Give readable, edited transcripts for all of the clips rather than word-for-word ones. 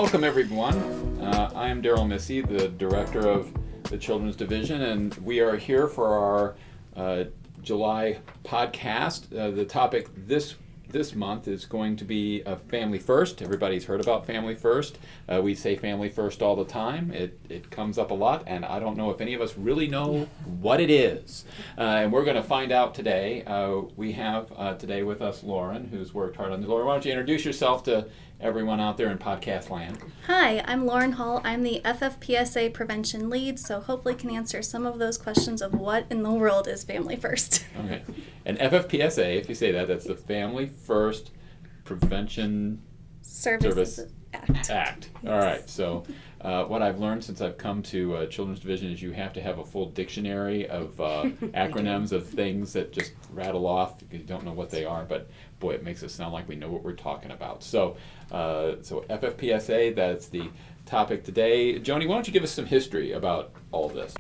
Welcome, everyone. I am Darrell Missey, the director of the Children's Division, and we are here for our July podcast. The topic this month is going to be Family First. Everybody's heard about Family First. We say Family First all the time. It comes up a lot, and I don't know if any of us really know what it is. And we're going to find out today. We have today with us Lauren, who's worked hard on this. Lauren, why don't you introduce yourself to everyone out there in podcast land? Hi, I'm Lauren Hall. I'm the FFPSA prevention lead, so hopefully can answer some of those questions of what in the world is Family First. Okay. And FFPSA, if you say that, that's the Family First Prevention Services Act. Act. Yes. All right. So what I've learned since I've come to Children's Division is you have to have a full dictionary of acronyms of things that just rattle off because you don't know what they are. But boy, it makes it sound like we know what we're talking about. So FFPSA, that's the topic today. Joni, why don't you give us some history about all this?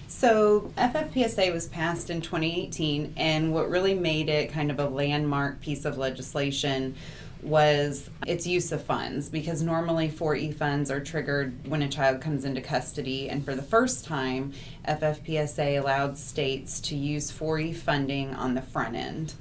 So FFPSA was passed in 2018, and what really made it kind of a landmark piece of legislation was its use of funds, because normally 4E funds are triggered when a child comes into custody, and for the first time, FFPSA allowed states to use 4E funding on the front end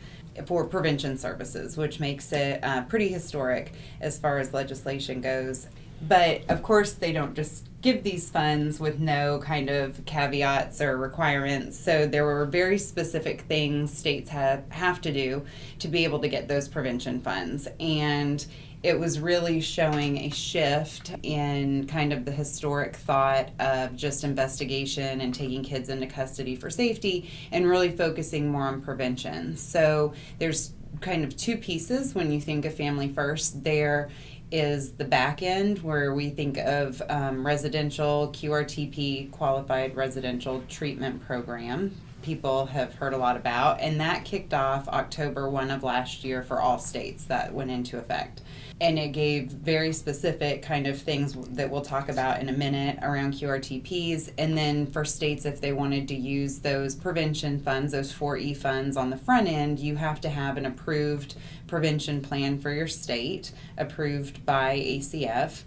for prevention services, which makes it pretty historic as far as legislation goes. But of course, they don't just give these funds with no kind of caveats or requirements. So there were very specific things states have to do to be able to get those prevention funds. And it was really showing a shift in kind of the historic thought of just investigation and taking kids into custody for safety and really focusing more on prevention. So there's kind of two pieces when you think of Family First. There is the back end where we think of residential QRTP, Qualified Residential Treatment Program. People have heard a lot about, and that kicked off October 1 of last year for all states. That went into effect. And it gave very specific kind of things that we'll talk about in a minute around QRTPs. And then for states, if they wanted to use those prevention funds, those 4E funds on the front end, you have to have an approved prevention plan for your state, approved by ACF.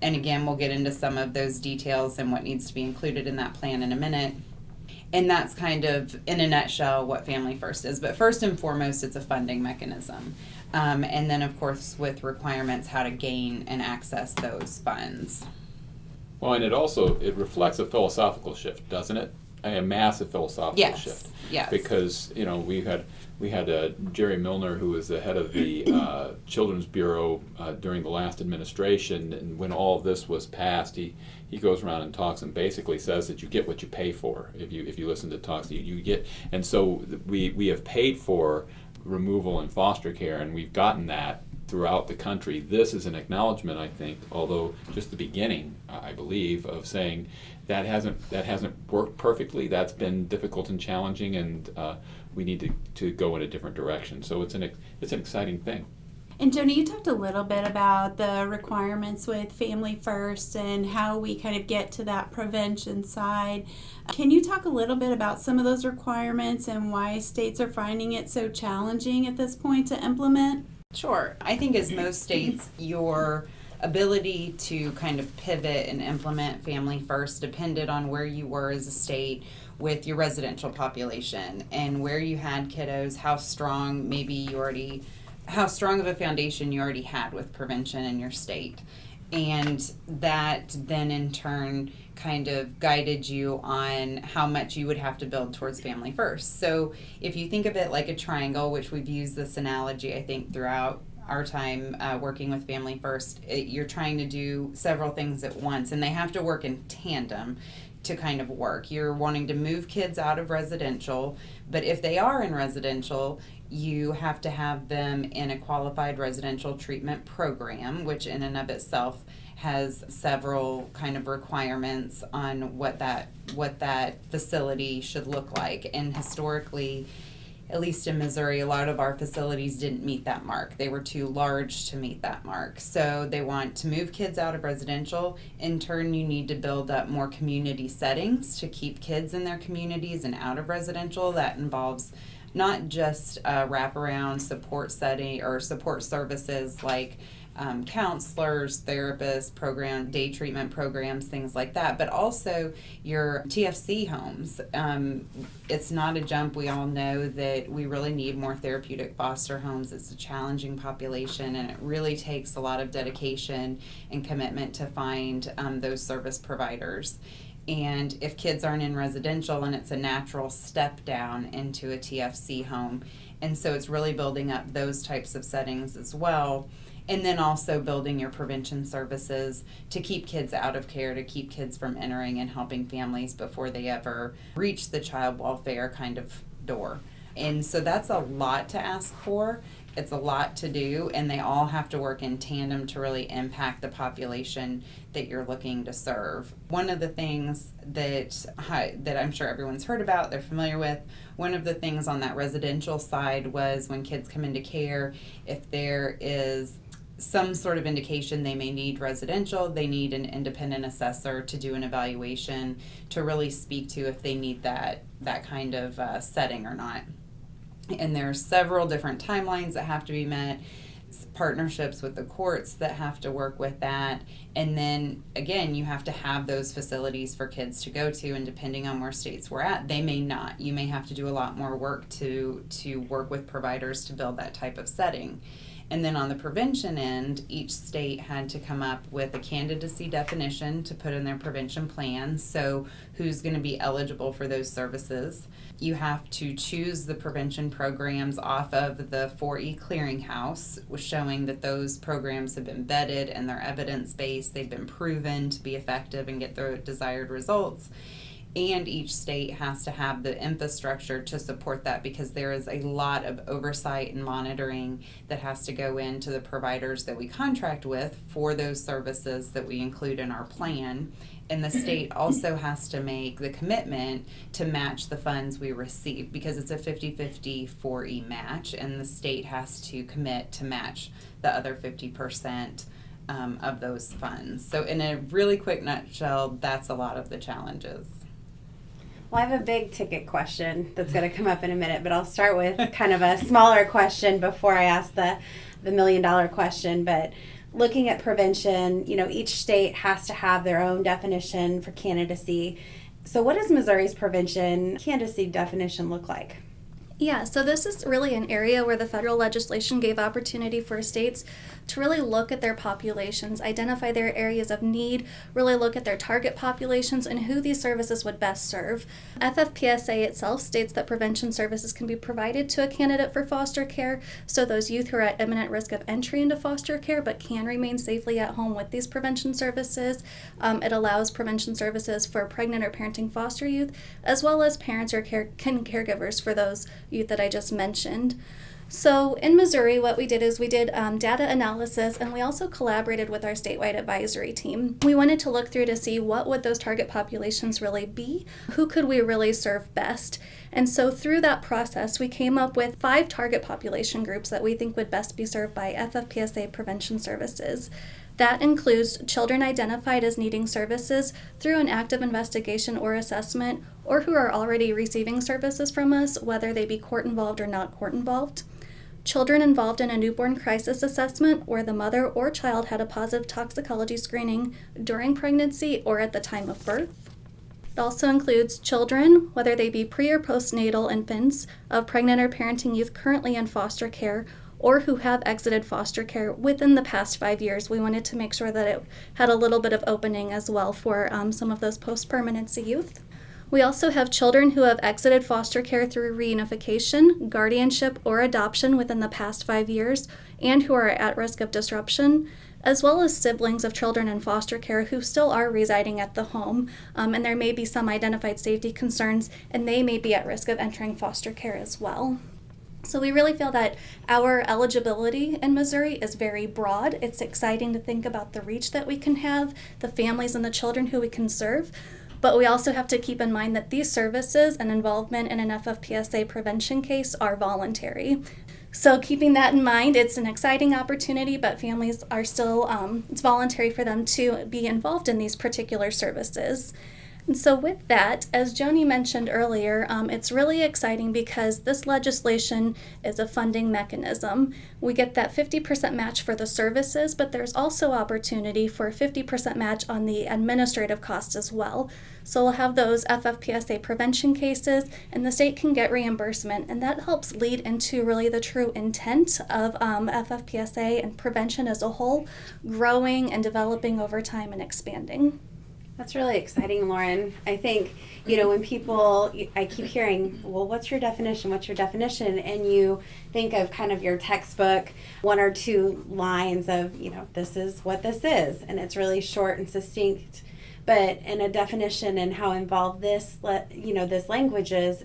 And again, we'll get into some of those details and what needs to be included in that plan in a minute. And that's kind of, in a nutshell, what Family First is. But first and foremost, it's a funding mechanism. And then, of course, with requirements, how to gain and access those funds. Well, and it reflects a philosophical shift, doesn't it? A massive philosophical shift. Yes. Because, you know, we had Jerry Milner, who was the head of the Children's Bureau during the last administration, and when all of this was passed, he goes around and talks and basically says that you get what you pay for. If you listen to talks, you get, and so we have paid for removal and foster care, and we've gotten that throughout the country. This is an acknowledgement, I think, although just the beginning, I believe, of saying that hasn't worked perfectly. That's been difficult and challenging, and we need to go in a different direction. So it's an exciting thing. And Joni, you talked a little bit about the requirements with Family First and how we kind of get to that prevention side. Can you talk a little bit about some of those requirements and why states are finding it so challenging at this point to implement? Sure. I think as most states, your ability to kind of pivot and implement Family First depended on where you were as a state with your residential population and where you had kiddos, how strong of a foundation you already had with prevention in your state. And that then in turn kind of guided you on how much you would have to build towards Family First. So if you think of it like a triangle, which we've used this analogy, I think, throughout our time working with Family First, you're trying to do several things at once, and they have to work in tandem to kind of work. You're wanting to move kids out of residential, but if they are in residential, you have to have them in a qualified residential treatment program, which in and of itself has several kind of requirements on what that facility should look like. And historically, at least in Missouri, a lot of our facilities didn't meet that mark. They were too large to meet that mark. So they want to move kids out of residential. In turn, you need to build up more community settings to keep kids in their communities and out of residential. That involves not just wraparound support setting or support services like counselors, therapists, day treatment programs, things like that, but also your TFC homes. It's not a jump. We all know that we really need more therapeutic foster homes. It's a challenging population, and it really takes a lot of dedication and commitment to find those service providers. And if kids aren't in residential, and it's a natural step down into a TFC home. And so it's really building up those types of settings as well. And then also building your prevention services to keep kids out of care, to keep kids from entering and helping families before they ever reach the child welfare kind of door. And so that's a lot to ask for. It's a lot to do, and they all have to work in tandem to really impact the population that you're looking to serve. One of the things that I'm sure everyone's heard about, they're familiar with, one of the things on that residential side was when kids come into care, if there is some sort of indication they may need residential, they need an independent assessor to do an evaluation to really speak to if they need that kind of setting or not. And there are several different timelines that have to be met, partnerships with the courts that have to work with that. And then, again, you have to have those facilities for kids to go to, and depending on where states we're at, they may not. You may have to do a lot more work to work with providers to build that type of setting. And then on the prevention end, each state had to come up with a candidacy definition to put in their prevention plan. So who's going to be eligible for those services? You have to choose the prevention programs off of the 4E clearinghouse, showing that those programs have been vetted and they're evidence-based, they've been proven to be effective and get the desired results. And each state has to have the infrastructure to support that, because there is a lot of oversight and monitoring that has to go into the providers that we contract with for those services that we include in our plan. And the state also has to make the commitment to match the funds we receive, because it's a 50-50 4E match, and the state has to commit to match the other 50% of those funds. So in a really quick nutshell, that's a lot of the challenges. Well, I have a big ticket question that's going to come up in a minute, but I'll start with kind of a smaller question before I ask the $1 million question. But looking at prevention, each state has to have their own definition for candidacy. So what does Missouri's prevention candidacy definition look like? Yeah, so this is really an area where the federal legislation gave opportunity for states to really look at their populations, identify their areas of need, really look at their target populations and who these services would best serve. FFPSA itself states that prevention services can be provided to a candidate for foster care, so those youth who are at imminent risk of entry into foster care but can remain safely at home with these prevention services. It allows prevention services for pregnant or parenting foster youth, as well as parents or caregivers for those youth that I just mentioned. So in Missouri, what we did is we did data analysis, and we also collaborated with our statewide advisory team. We wanted to look through to see what would those target populations really be, who could we really serve best. And so through that process, we came up with 5 target population groups that we think would best be served by FFPSA prevention services. That includes children identified as needing services through an active investigation or assessment, or who are already receiving services from us, whether they be court-involved or not court-involved. Children involved in a newborn crisis assessment where the mother or child had a positive toxicology screening during pregnancy or at the time of birth. It also includes children, whether they be pre- or postnatal infants of pregnant or parenting youth currently in foster care, or who have exited foster care within the past 5 years. We wanted to make sure that it had a little bit of opening as well for some of those post-permanency youth. We also have children who have exited foster care through reunification, guardianship, or adoption within the past 5 years, and who are at risk of disruption, as well as siblings of children in foster care who still are residing at the home, and there may be some identified safety concerns, and they may be at risk of entering foster care as well. So we really feel that our eligibility in Missouri is very broad. It's exciting to think about the reach that we can have, the families and the children who we can serve, but we also have to keep in mind that these services and involvement in an FFPSA prevention case are voluntary. So keeping that in mind, it's an exciting opportunity, but families are still, it's voluntary for them to be involved in these particular services. And so with that, as Joni mentioned earlier, it's really exciting because this legislation is a funding mechanism. We get that 50% match for the services, but there's also opportunity for a 50% match on the administrative cost as well. So we'll have those FFPSA prevention cases, and the state can get reimbursement, and that helps lead into really the true intent of FFPSA and prevention as a whole, growing and developing over time and expanding. That's really exciting, Lauren. I think, when people, I keep hearing, well, what's your definition? What's your definition? And you think of kind of your textbook, one or two lines of, this is what this is. And it's really short and succinct. But in a definition and how involved this language is,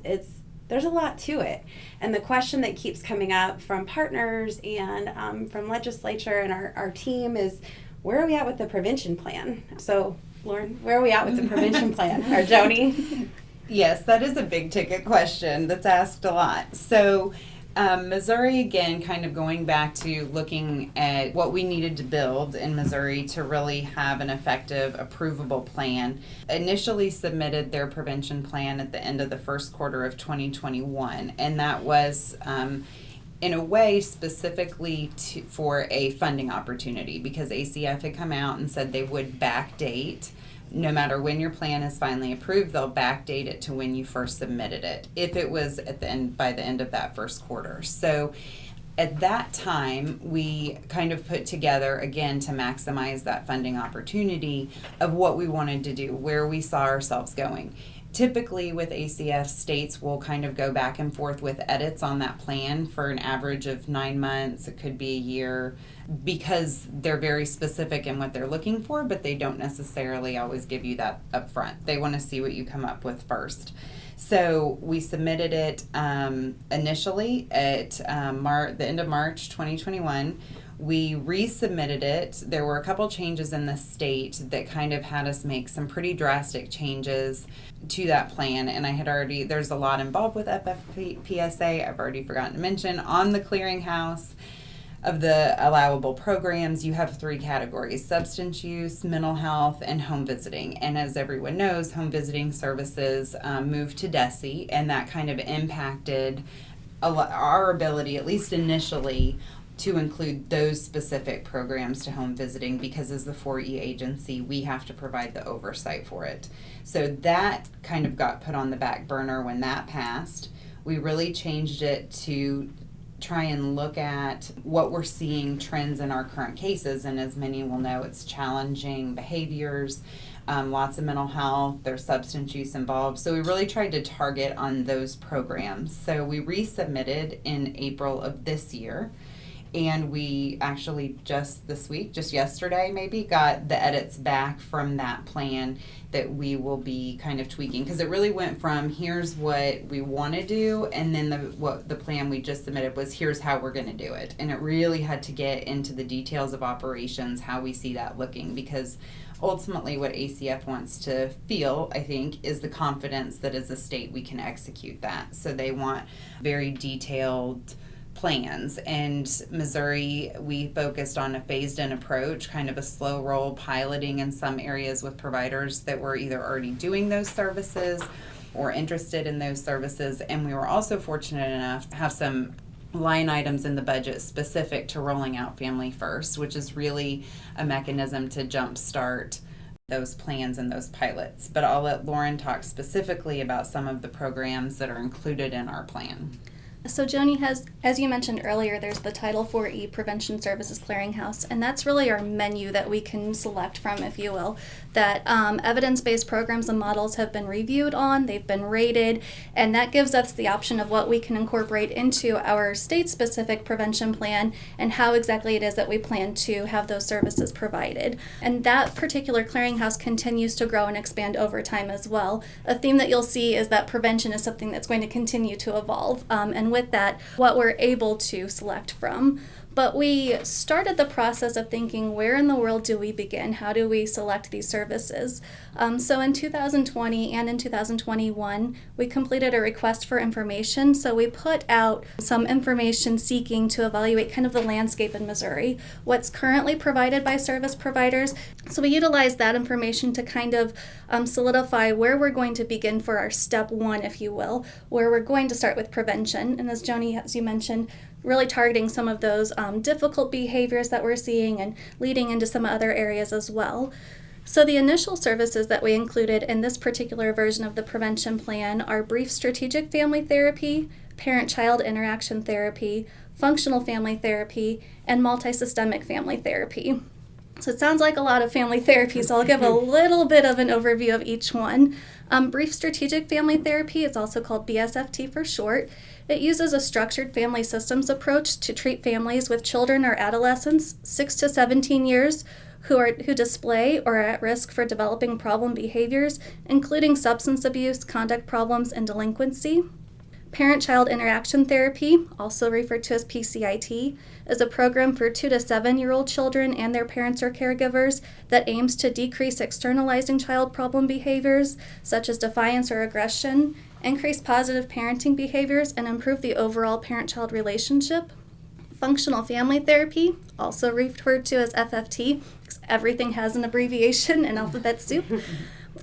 there's a lot to it. And the question that keeps coming up from partners and from legislature and our team is, where are we at with the prevention plan? So, Lauren, where are we at with the prevention plan? Or Joni? Yes, that is a big ticket question that's asked a lot. So Missouri, again, kind of going back to looking at what we needed to build in Missouri to really have an effective, approvable plan, initially submitted their prevention plan at the end of the first quarter of 2021. And that was in a way specifically for a funding opportunity, because ACF had come out and said they would backdate. No matter when your plan is finally approved, they'll backdate it to when you first submitted it, if it was at the end, by the end of that first quarter. So at that time, we kind of put together, again, to maximize that funding opportunity of what we wanted to do, where we saw ourselves going. Typically with ACF, states will kind of go back and forth with edits on that plan for an average of 9 months. It could be a year, because they're very specific in what they're looking for, but they don't necessarily always give you that up front. They want to see what you come up with first. So we submitted it initially at the end of March 2021. We resubmitted it. There were a couple changes in the state that kind of had us make some pretty drastic changes to that plan. And there's a lot involved with FFPSA. I've already forgotten to mention on the clearinghouse of the allowable programs, you have 3 categories: substance use, mental health, and home visiting. And as everyone knows, home visiting services moved to DESE, and that kind of impacted our ability, at least initially, to include those specific programs to home visiting, because as the 4E agency, we have to provide the oversight for it. So that kind of got put on the back burner when that passed. We really changed it to try and look at what we're seeing trends in our current cases, and as many will know, it's challenging behaviors, lots of mental health, there's substance use involved. So we really tried to target on those programs. So we resubmitted in April of this year. And we actually just yesterday maybe, got the edits back from that plan that we will be kind of tweaking. Because it really went from here's what we want to do, and then the plan we just submitted was here's how we're going to do it. And it really had to get into the details of operations, how we see that looking. Because ultimately what ACF wants to feel, I think, is the confidence that as a state we can execute that. So they want very detailed plans. And Missouri, we focused on a phased-in approach, kind of a slow roll piloting in some areas with providers that were either already doing those services or interested in those services. And we were also fortunate enough to have some line items in the budget specific to rolling out Family First, which is really a mechanism to jumpstart those plans and those pilots. But I'll let Lauren talk specifically about some of the programs that are included in our plan. So Joni has, as you mentioned earlier, there's the Title 4E Prevention Services Clearinghouse, and that's really our menu that we can select from, if you will, that evidence-based programs and models have been reviewed on, they've been rated, and that gives us the option of what we can incorporate into our state-specific prevention plan and how exactly it is that we plan to have those services provided. And that particular clearinghouse continues to grow and expand over time as well. A theme that you'll see is that prevention is something that's going to continue to evolve, and with that, what we're able to select from. But we started the process of thinking, where in the world do we begin? How do we select these services? So in 2020 and in 2021, we completed a request for information. So we put out some information seeking to evaluate kind of the landscape in Missouri, what's currently provided by service providers. So we utilized that information to kind of solidify where we're going to begin for our step one, if you will, where we're going to start with prevention. And as Joni, as you mentioned, really targeting some of those difficult behaviors that we're seeing and leading into some other areas as well. So the initial services that we included in this particular version of the prevention plan are brief strategic family therapy, parent-child interaction therapy, functional family therapy, and multisystemic family therapy. So it sounds like a lot of family therapy, so I'll give a little bit of an overview of each one. Brief strategic family therapy is also called BSFT for short. It uses a structured family systems approach to treat families with children or adolescents 6 to 17 years who display or are at risk for developing problem behaviors, including substance abuse, conduct problems, and delinquency. Parent-child interaction therapy, also referred to as PCIT, is a program for 2 to 7-year-old children and their parents or caregivers that aims to decrease externalizing child problem behaviors, such as defiance or aggression, increase positive parenting behaviors, and improve the overall parent-child relationship. Functional family therapy, also referred to as FFT, because everything has an abbreviation in alphabet soup,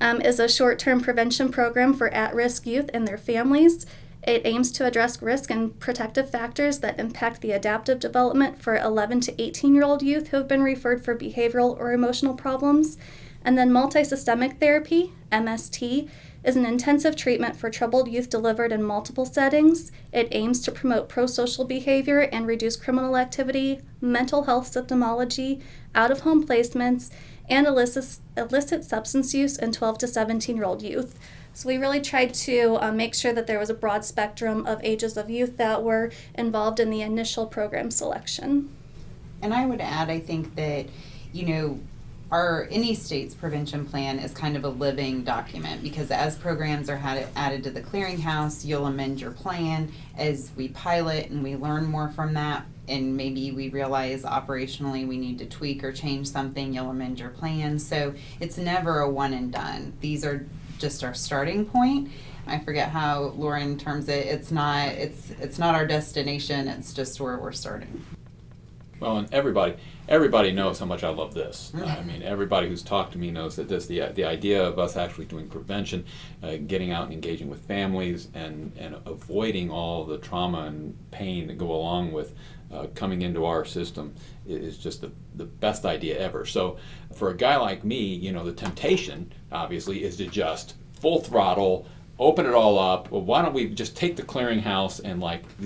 is a short-term prevention program for at-risk youth and their families. It aims to address risk and protective factors that impact the adaptive development for 11 to 18-year-old youth who have been referred for behavioral or emotional problems. And then multisystemic therapy, MST, is an intensive treatment for troubled youth delivered in multiple settings. It aims to promote pro-social behavior and reduce criminal activity, mental health symptomology, out-of-home placements, and illicit substance use in 12 to 17-year-old youth. So we really tried to make sure that there was a broad spectrum of ages of youth that were involved in the initial program selection. And I would add, I think that, any state's prevention plan is kind of a living document, because as programs are added to the clearinghouse, you'll amend your plan as we pilot and we learn more from that, and maybe we realize operationally we need to tweak or change something, you'll amend your plan. So it's never a one and done. These are just our starting point. I forget how Lauren terms it. It's not our destination, it's just where we're starting. Well, and everybody knows how much I love this. I mean, everybody who's talked to me knows that the idea of us actually doing prevention, getting out and engaging with families, and avoiding all the trauma and pain that go along with coming into our system is just the best idea ever. So for a guy like me, the temptation, obviously, is to just full throttle, open it all up. Well, why don't we just take the clearinghouse and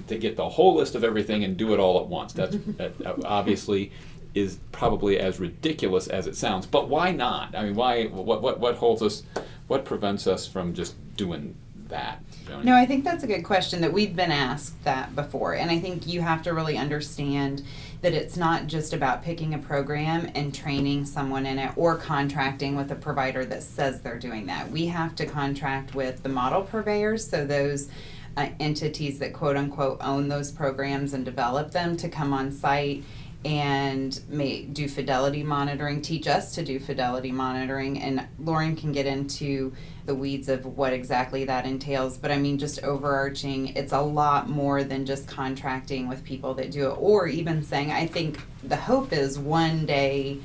to get the whole list of everything and do it all at once? That obviously is probably as ridiculous as it sounds. But why not? I mean, why? What holds us? What prevents us from just doing that? Joni? No, I think that's a good question, that we've been asked that before. And I think you have to really understand that it's not just about picking a program and training someone in it or contracting with a provider that says they're doing that. We have to contract with the model purveyors, so those entities that quote unquote own those programs and develop them, to come on site and do fidelity monitoring, teach us to do fidelity monitoring. And Lauren can get into the weeds of what exactly that entails. But I mean, just overarching, it's a lot more than just contracting with people that do it, or even saying, I think the hope is one day,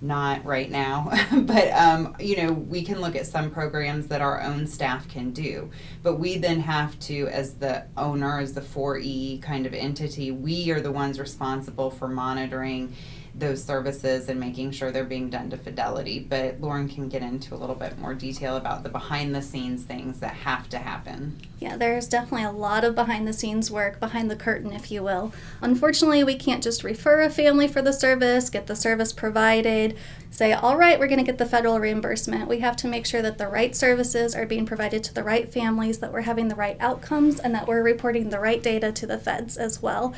not right now, but we can look at some programs that our own staff can do, but we then have to, as the owner, as the 4E kind of entity, we are the ones responsible for monitoring those services and making sure they're being done to fidelity. But Lauren can get into a little bit more detail about the behind the scenes things that have to happen. Yeah, there's definitely a lot of behind the scenes work, behind the curtain, if you will. Unfortunately, we can't just refer a family for the service, get the service provided, say, all right, we're going to get the federal reimbursement. We have to make sure that the right services are being provided to the right families, that we're having the right outcomes, and that we're reporting the right data to the feds as well.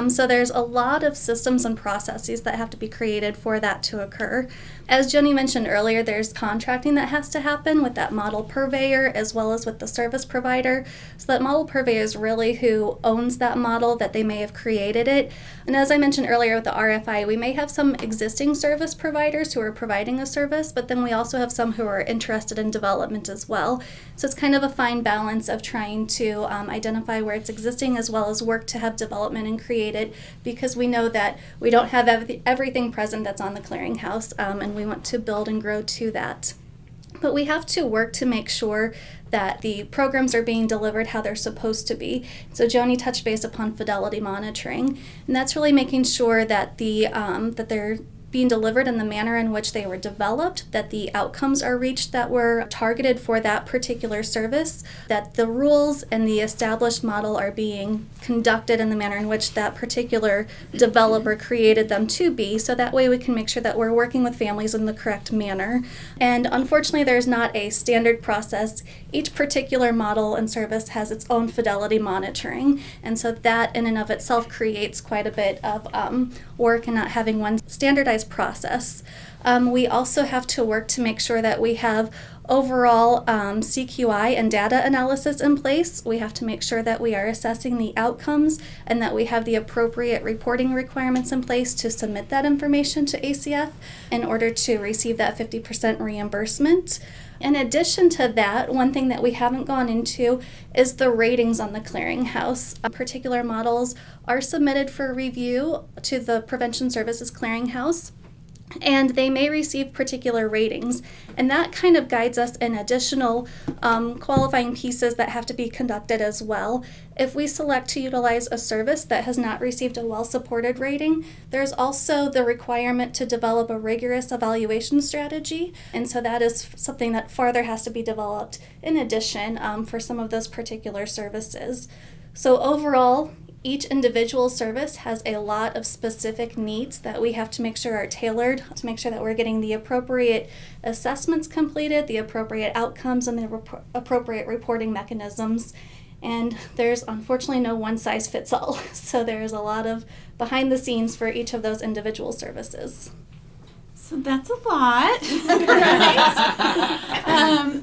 So there's a lot of systems and processes that have to be created for that to occur. As Jenny mentioned earlier, there's contracting that has to happen with that model purveyor as well as with the service provider. So that model purveyor is really who owns that model, that they may have created it. And as I mentioned earlier with the RFI, we may have some existing service providers who are providing a service, but then we also have some who are interested in development as well. So it's kind of a fine balance of trying to identify where it's existing as well as work to have development and create it, because we know that we don't have everything present that's on the clearinghouse, and we want to build and grow to that. But we have to work to make sure that the programs are being delivered how they're supposed to be. So Joni touched base upon fidelity monitoring, and that's really making sure that that they're being delivered in the manner in which they were developed, that the outcomes are reached that were targeted for that particular service, that the rules and the established model are being conducted in the manner in which that particular developer created them to be, so that way we can make sure that we're working with families in the correct manner. And unfortunately, there's not a standard process. Each particular model and service has its own fidelity monitoring, and so that in and of itself creates quite a bit of work in not having one standardized process. We also have to work to make sure that we have overall CQI and data analysis in place. We have to make sure that we are assessing the outcomes and that we have the appropriate reporting requirements in place to submit that information to ACF in order to receive that 50% reimbursement. In addition to that, one thing that we haven't gone into is the ratings on the clearinghouse. Particular models are submitted for review to the Prevention Services Clearinghouse, and they may receive particular ratings, and that kind of guides us in additional qualifying pieces that have to be conducted as well. If we select to utilize a service that has not received a well-supported rating, there's also the requirement to develop a rigorous evaluation strategy, and so that is something that farther has to be developed in addition for some of those particular services. So overall, each individual service has a lot of specific needs that we have to make sure are tailored to make sure that we're getting the appropriate assessments completed, the appropriate outcomes, and the appropriate reporting mechanisms. And there's unfortunately no one-size-fits-all. So there's a lot of behind the scenes for each of those individual services. So that's a lot.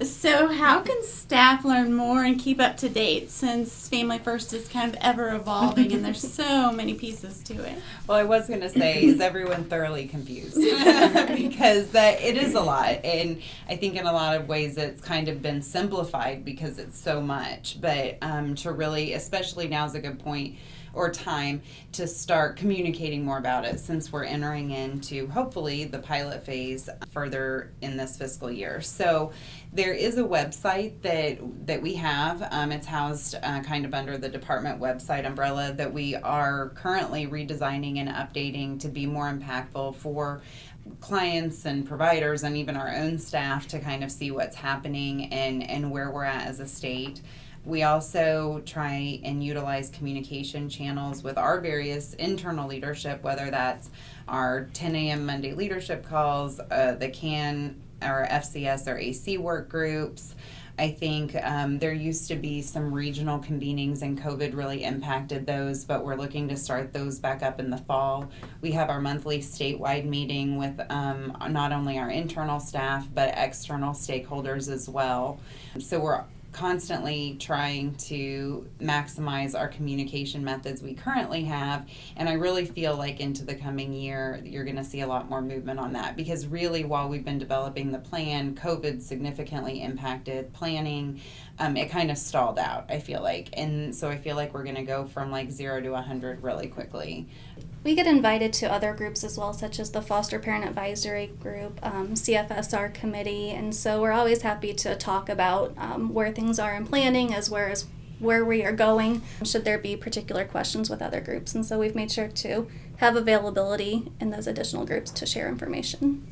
So how can staff learn more and keep up to date, since Family First is kind of ever evolving and there's so many pieces to it? Well, I was going to say, is everyone thoroughly confused? Because it is a lot. And I think in a lot of ways it's kind of been simplified because it's so much. But to really, especially now is a good point or time to start communicating more about it, since we're entering into hopefully the pilot phase further in this fiscal year. So there is a website that we have. It's housed kind of under the department website umbrella that we are currently redesigning and updating to be more impactful for clients and providers and even our own staff to kind of see what's happening and where we're at as a state. We also try and utilize communication channels with our various internal leadership, whether that's our 10 a.m. Monday leadership calls, the CAN or FCS or AC work groups. I think there used to be some regional convenings and COVID really impacted those, but we're looking to start those back up in the fall. We have our monthly statewide meeting with not only our internal staff, but external stakeholders as well. So we're constantly trying to maximize our communication methods we currently have, and I really feel like into the coming year you're going to see a lot more movement on that, because really while we've been developing the plan, COVID significantly impacted planning. It kind of stalled out, I feel like, and so I feel like we're going to go from like 0 to 100 really quickly. We get invited to other groups as well, such as the Foster Parent Advisory Group, CFSR Committee, and so we're always happy to talk about where things are in planning as well as where we are going, should there be particular questions with other groups. And so we've made sure to have availability in those additional groups to share information.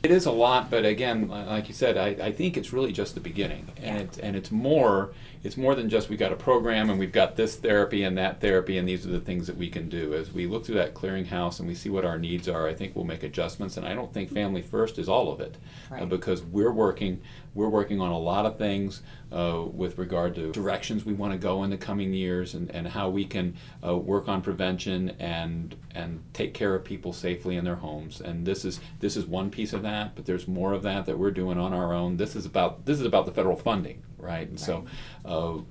It is a lot, but again, like you said, I think it's really just the beginning, and it's more than just we got a program and we've got this therapy and that therapy and these are the things that we can do. As we look through that clearinghouse and we see what our needs are, I think we'll make adjustments. And I don't think Family First is all of it, Right. because we're working on a lot of things with regard to directions we want to go in the coming years, and how we can work on prevention and take care of people safely in their homes. And this is one piece of that, but there's more of that we're doing on our own. This is about the federal funding, right? And so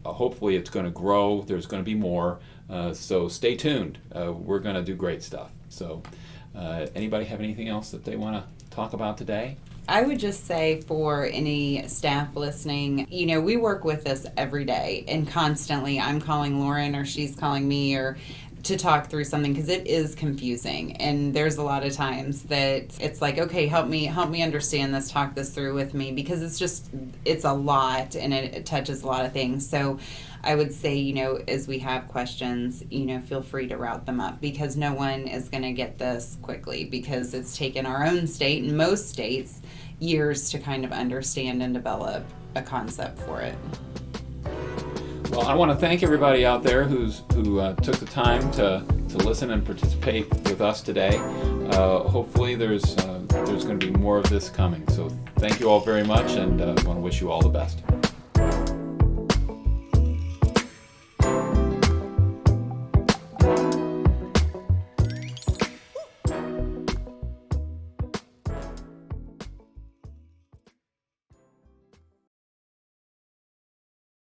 hopefully it's going to grow. There's going to be more. So stay tuned. We're going to do great stuff. So anybody have anything else that they want to talk about today? I would just say, for any staff listening, we work with this every day, and constantly I'm calling Lauren or she's calling me or to talk through something, because it is confusing, and there's a lot of times that it's like, okay, help me understand this, talk this through with me, because it's a lot, and it touches a lot of things. So I would say, as we have questions, feel free to route them up, because no one is going to get this quickly, because it's taken our own state and most states years to kind of understand and develop a concept for it. Well, I want to thank everybody out there who took the time to listen and participate with us today. Hopefully there's going to be more of this coming. So thank you all very much, and I want to wish you all the best.